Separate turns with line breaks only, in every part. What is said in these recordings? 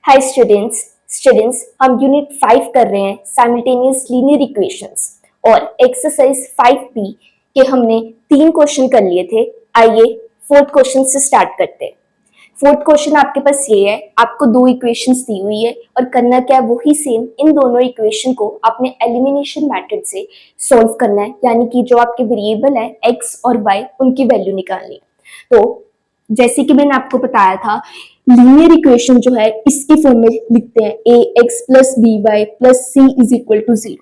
Hi students हम unit 5 कर रहे हैं साइमल्टेनियस लीनियर इक्वेशंस और एक्सरसाइज 5B के हमने 3 क्वेश्चन कर लिए थे। आइए फोर्थ क्वेश्चन से स्टार्ट करते हैं। फोर्थ क्वेश्चन आपके पास ये है, आपको 2 इक्वेशंस दी हुई है और करना क्या है वही सेम, इन दोनों इक्वेशन को आपने एलिमिनेशन मेथड से सॉल्व करना है, यानी कि जो आपके वेरिएबल है x और y उनकी वैल्यू निकालनी है। तो जैसे कि मैंने आपको बताया था, लीनियर इक्वेशन जो है इसकी फॉर्म में लिखते हैं ax plus b y plus c is equal to 0।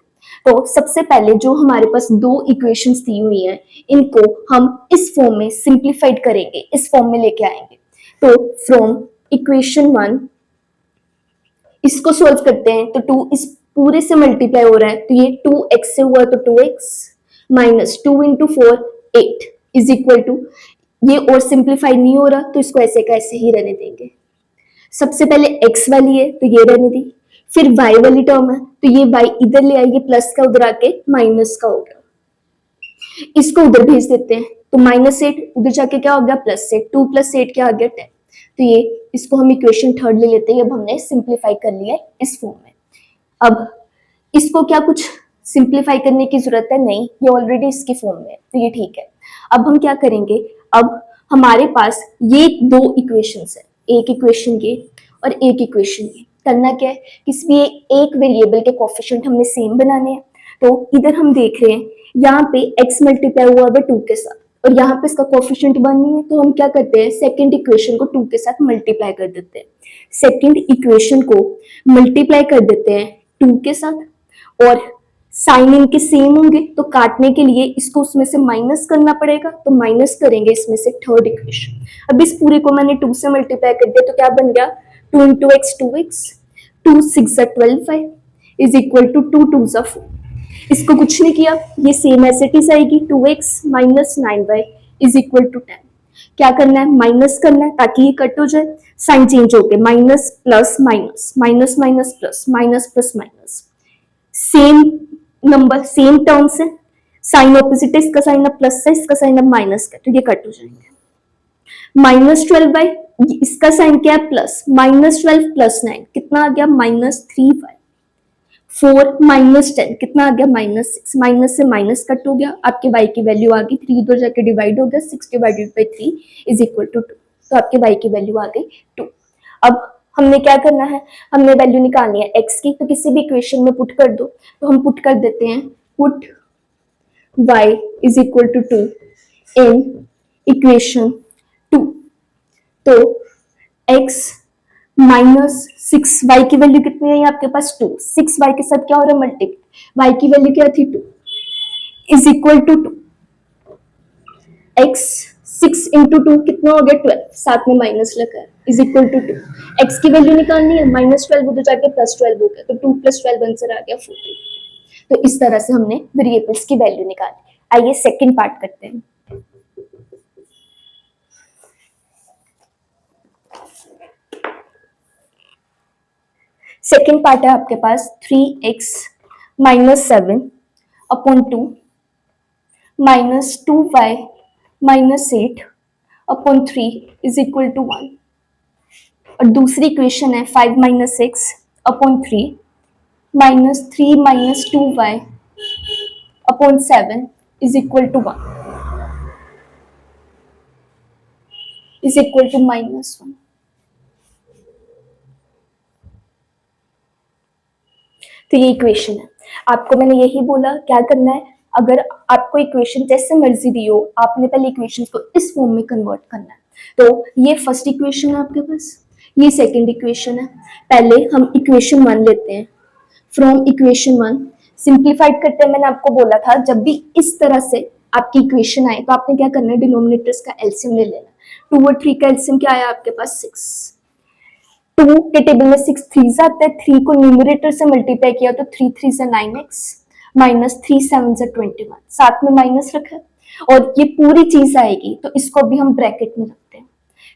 तो सबसे पहले जो हमारे पास 2 इक्वेशंस दी हुई हैं इनको हम इस फॉर्म में सिंप्लीफाइड करेंगे, इस फॉर्म में लेके आएंगे। तो फ्रॉम इक्वेशन 1 इसको सॉल्व करते हैं तो 2 इस पूरे से मल्टीप्लाई हो रहा है, तो ये 2x से हुआ तो 2x minus 2 into 4 8 is equal to, ये और सिंप्लीफाई नहीं हो रहा तो इसको ऐसे का ऐसे ही रहने देंगे। सबसे पहले x वाली है तो ये रहने दी, फिर y वाली टर्म है तो ये y इधर ले आइए, प्लस का उधर आके माइनस का हो गया, इसको उधर भेज देते हैं तो -8 उधर जाके क्या हो गया +8, 2 + 8 क्या आ गया 10। तो ये इसको हम इक्वेशन 3 ले लेते हैं। अब हमने सिंप्लीफाई कर लिया है इस फॉर्म में। अब इसको क्या कुछ सिंप्लीफाई करने की जरूरत है? नहीं, ये ऑलरेडी इसकी फॉर्म में है तो ये ठीक है। अब हम क्या करेंगे, अब हमारे पास ये 2 इक्वेशंस है, एक इक्वेशन ये और एक इक्वेशन ये। करना क्या है, किसी भी एक वेरिएबल के कोफिशिएंट हमने सेम बनाने हैं। तो इधर हम देख रहे हैं यहाँ पे x मल्टीप्लाई हुआ है 2 के साथ और यहाँ पे इसका कोफिशिएंट 1 नहीं है, तो हम क्या करते हैं सेकंड इक्वेशन को 2 के साथ मल्टीप्लाई कर देते हैं। सेकंड इक्वेशन को मल्टीप्लाई कर देते हैं 2 के साथ और साइन इनके सेम होंगे तो काटने के लिए इसको उसमें से माइनस करना पड़ेगा, तो माइनस करेंगे इसमें से थर्ड इक्वेशन। अब इस पूरे को मैंने 2 से मल्टीप्लाई कर दिया तो क्या बन गया 2 into x 2x, 2 6 12 is equal to 2 2 4। इसको कुछ नहीं किया, ये सेम एज इट इज आएगी 2x minus 9y is equal to 10। क्या करना है, माइनस करना है ताकि ये कट हो जाए, साइन चेंज हो गया, minus plus minus minus minus plus minus plus minus, same number same terms है, साइन ऑपोजिट है, इसका साइन अब प्लस है, इसका साइन अब माइनस का, तो ये कट हो जाएंगे। -12y, इसका साइन क्या है प्लस, -12 प्लस 9 कितना आ गया -3y, 4 माइनस 10 कितना आ गया -6, माइनस से माइनस कट हो गया, आपके y की वैल्यू आ गई 3 उधर जाके डिवाइड हो गया, 6 divided by 3 is equal to 2, तो आपके y की वैल्यू आ गई 2। अब हमने क्या करना है, हमने वैल्यू निकालनी है x की, तो किसी भी इक्वेशन में पुट कर दो, तो हम पुट कर देते हैं put y is equal to 2 in equation 2। तो x माइनस 6y की वैल्यू कितनी है आपके पास 2, 6y के साथ क्या हो रहा है मल्टीप्लाई, y की वैल्यू क्या थी 2 is equal to 2, x 6 into 2 कितना हो गया 12, साथ में माइनस लगा इज इक्वल टू 2। x की वैल्यू निकालनी है, -12 उधर जाके +12 हो गया तो 2 + 12 आंसर आ गया 14। तो इस तरह से हमने वेरिएबल्स की वैल्यू निकाली। आइए सेकंड पार्ट करते हैं। सेकेंड पार्ट है आपके पास 3x minus 7 upon 2 minus 2y minus 8 upon 3 is equal to 1, और दूसरी इक्वेशन है 5 minus 6 upon 3 minus 3 minus 2y upon 7 is equal to 1 is equal to -1। तो ये इक्वेशन है। आपको मैंने यही बोला क्या करना है, अगर आपको इक्वेशन जैसे मर्जी दी हो आपने पहले इक्वेशन को इस फॉर्म में कन्वर्ट करना है। तो ये फर्स्ट इक्वेशन है आपके पास, ये सेकंड इक्वेशन है। पहले हम इक्वेशन 1 लेते हैं, फ्रॉम इक्वेशन 1 सिंप्लीफाइड करते हैं। मैंने आपको बोला था जब भी इस तरह से आपकी इक्वेशन आए तो आपने क्या करना है, डिनोमिनेटर्स का एलसीएम ले लेना। 2 और 3 का एलसीएम क्या आया आपके पास 6, 2 के टेबल में 6 3 आता है, 3 को न्यूमरेटर से मल्टीप्लाई किया तो 3 3 से 9x माइनस 3 7 से 21, साथ में माइनस रखा है और ये पूरी चीज आएगी तो इसको भी हम ब्रैकेट में रखते हैं।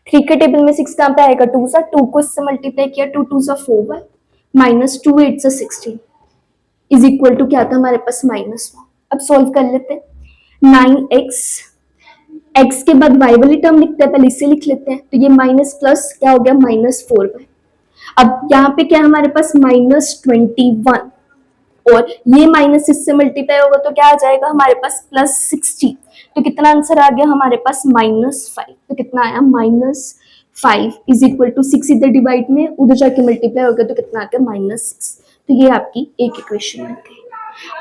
3 के टेबल में 6 कहाँ पे आएगा 2 सा, 2 को इससे मल्टीप्लाई किया 2 2 सा 4y माइनस 2 8 से 16 इज इक्वल टू क्या था हमारे पास -1। अब सॉल्व कर लेते हैं, 9x x के बाद y वाली टर्म लिखते हैं, पहले इसे लिख लेते हैं, तो ये माइनस प्लस क्या हो गया -4y अब यहाँ पे क्या है हमारे पास -21, और ये माइनस इससे मल्टीप्लाई होगा तो क्या आ जाएगा हमारे पास +60। तो कितना आंसर आ गया हमारे पास -5। तो कितना आया -5 इज इक्वल टू 6, इधर डिवाइड में उधर जाके मल्टीप्लाई हो गया तो कितना आ गया -6। तो ये आपकी एक इक्वेशन बन गई।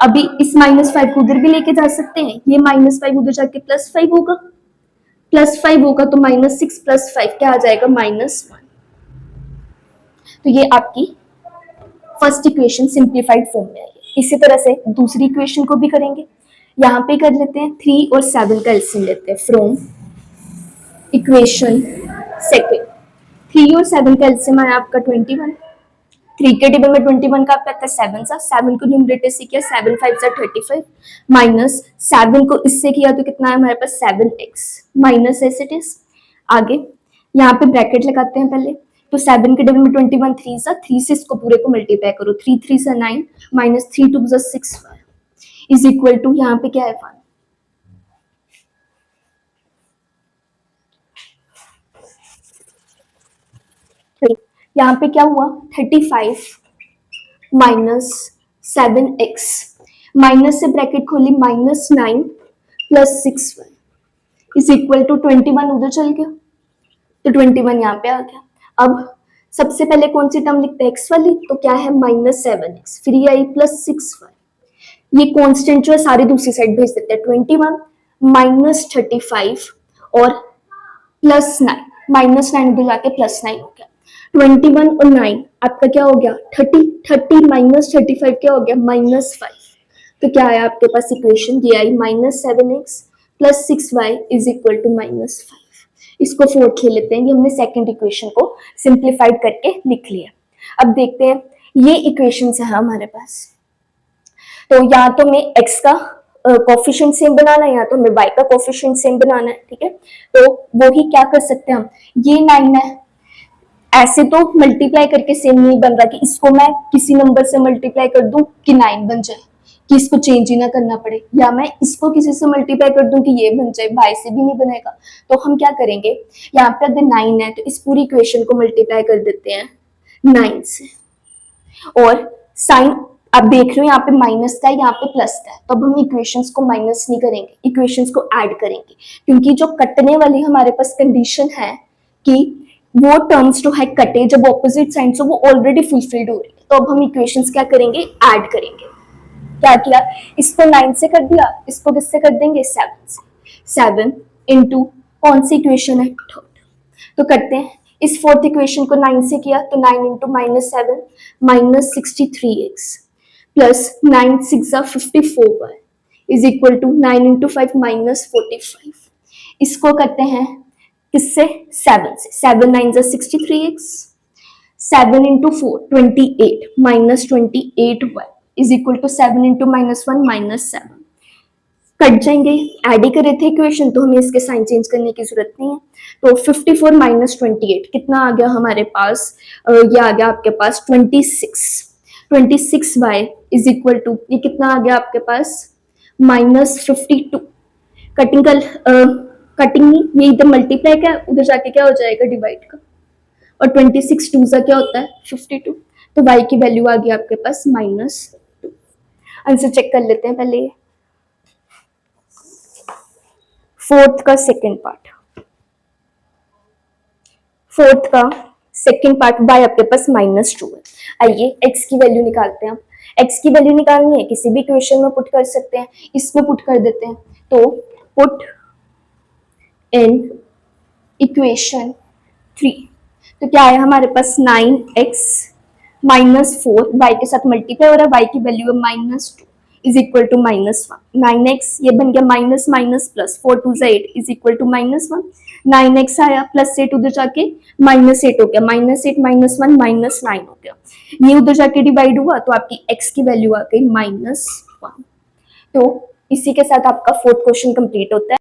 अभी इस -5 को उधर भी लेके जा सकते हैं, ये -5 उधर जाके +5 होगा, +5 होगा तो -6 + 5 क्या आ जाएगा -1। तो ये आपकी फर्स्ट इक्वेशन सिंप्लीफाइड फॉर्म में आई है। इसी तरह से दूसरी इक्वेशन को भी करेंगे। यहाँ पे कर लेते हैं 3 और 7 का एलसीएम लेते हैं फ्रॉम इक्वेशन सेकंड। 3 और 7 का एलसीएम आया आपका 21। 3 के टेबल में 21 का आपका था 7 सा, 7 को न्यूमरेटर से किया 7 5 सा 35 माइनस 7 को इससे किया तो कितना है हमारे पास 7x minus S it is. आगे यहाँ पे ब्रैकेट लगाते हैं पहले, तो 7 के टेबल में 21 3 सा, 3 से इसको पूरे को मल्टीप्लाई करो, 3 3 सा 9 माइनस 3 2 सा 6 इज इक्वल टू यहाँ पे क्या है 1। यहाँ पे क्या हुआ 35 माइनस 7x माइनस से ब्रैकेट खोली -9 plus 6y is equal to 21 उधर चल गया तो 21 यहाँ पे आ गया। अब सबसे पहले कौन सी टर्म लिखते हैं x वाली, तो क्या है -7x, फिर ये आई +6y, ये कांस्टेंट जो है सारी दूसरी साइड भेज देते हैं 21 -35 और +9 -9 उधर जाके +9 हो गया। 21 और 9 आपका क्या हो गया 30, 30 माइनस 35 क्या हो गया -5। तो क्या आया आपके पास इक्वेशन, ये आई -7x + 6y is equal to -5। इसको फोर्थ ले लेते हैं, ये हमने सेकंड इक्वेशन को सिंप्लीफाइड करके लिख लिया। अब देखते हैं ये इक्वेशन है हमारे पास, तो या तो मैं x का कोफिशिएंट सेम बनाना है या तो हमें y का कोफिशिएंट सेम बनाना है, ठीक है। तो वो ही क्या कर सकते हैं हम, ये 9 है, ऐसे तो मल्टीप्लाई करके सेम नहीं बन रहा कि इसको मैं किसी नंबर से मल्टीप्लाई कर दूं कि 9 बन जाए, कि इसको चेंज ही ना करना पड़े, या मैं इसको किसी से मल्टीप्लाई कर दूं कि ये बन जाए, y से भी नहीं बनेगा। तो हम क्या करेंगे, यहाँ पे अगर 9 है तो इस पूरी इक्वेशन को मल्टीप्लाई कर देते हैं 9 से, और साइन आप देख रहे हो यहाँ पे माइनस का है, यहाँ पे प्लस का है, तो अब हम इक्वेशंस को माइनस नहीं करेंगे, इक्वेशंस को ऐड करेंगे, क्योंकि जो कटने वाली हमारे पास कंडीशन है कि वो टर्म्स जो है कटे जब ऑपोजिट साइड से, वो ऑलरेडी फुलफिल्ड हो रही है। तो अब हम इक्वेशंस क्या करेंगे, ऐड करेंगे। क्या किया, इसको 9 से कर दिया, इसको किससे कर देंगे 7 से। 7 इंटू कौन सी इक्वेशन है थर्ड, तो करते हैं इस फोर्थ इक्वेशन को 9 से किया तो 9 into -7 -63x plus 9 6 54y is equal to 9 into 5 -45। इसको करते हैं किससे 7 से, 7 9 63x, 7 into 4 28 -28y is equal to 7 into -1 -7। कट जाएंगे, ऐड ही कर रहे थे इक्वेशन तो हमें इसके साइन चेंज करने की जरूरत नहीं है। तो 54 -28 कितना आ गया हमारे पास, ये आ गया आपके पास 26y इज इक्वल टू ये कितना आ गया आपके पास -52। कटिंग कर कटिंग नहीं, ये इधर मल्टीप्लाई का उधर जाके क्या हो जाएगा डिवाइड का, और 26 2 सा क्या होता है 52, तो y की वैल्यू आ गई आपके पास -2। आंसर चेक कर लेते हैं पहले, फोर्थ का सेकंड पार्ट, फोर्थ का सेकंड पार्ट y आपके पास -2 है। आइए x की वैल्यू निकालते हैं। x की वैल्यू निकालनी है किसी भी इक्वेशन में पुट कर सकते हैं, इसमें पुट कर देते हैं। तो पुट इन इक्वेशन 3, तो क्या है हमारे पास 9x -4 y के साथ मल्टीप्लाई हो रहा है, y की वैल्यू है -2 इज इक्वल टू -1। 9x ये बन गया minus minus plus, 4 2 8 is equal to -1। 9x आया प्लस 8 उधर जाके -8 हो गया, -8 -1 -9 हो गया, ये उधर जाके डिवाइड हुआ तो आपकी x की वैल्यू आ गई -1। तो इसी के साथ आपका फोर्थ क्वेश्चन कंप्लीट होता है।